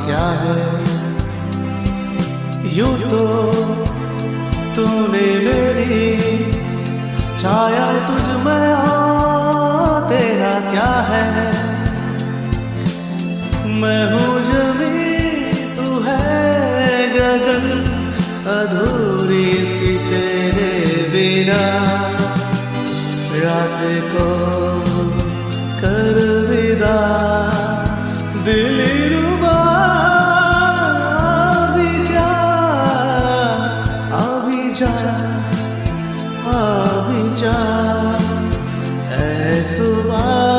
क्या है। यूं तो तूने मेरी छाया तुझ में हो, तेरा क्या है। मैं हूँ ज़मीं तू है गगन, अधूरी सी तेरे बिना। रात को कर विदा दिलरुबा, अभी जा अभी जा अभी जा, ऐ सुबह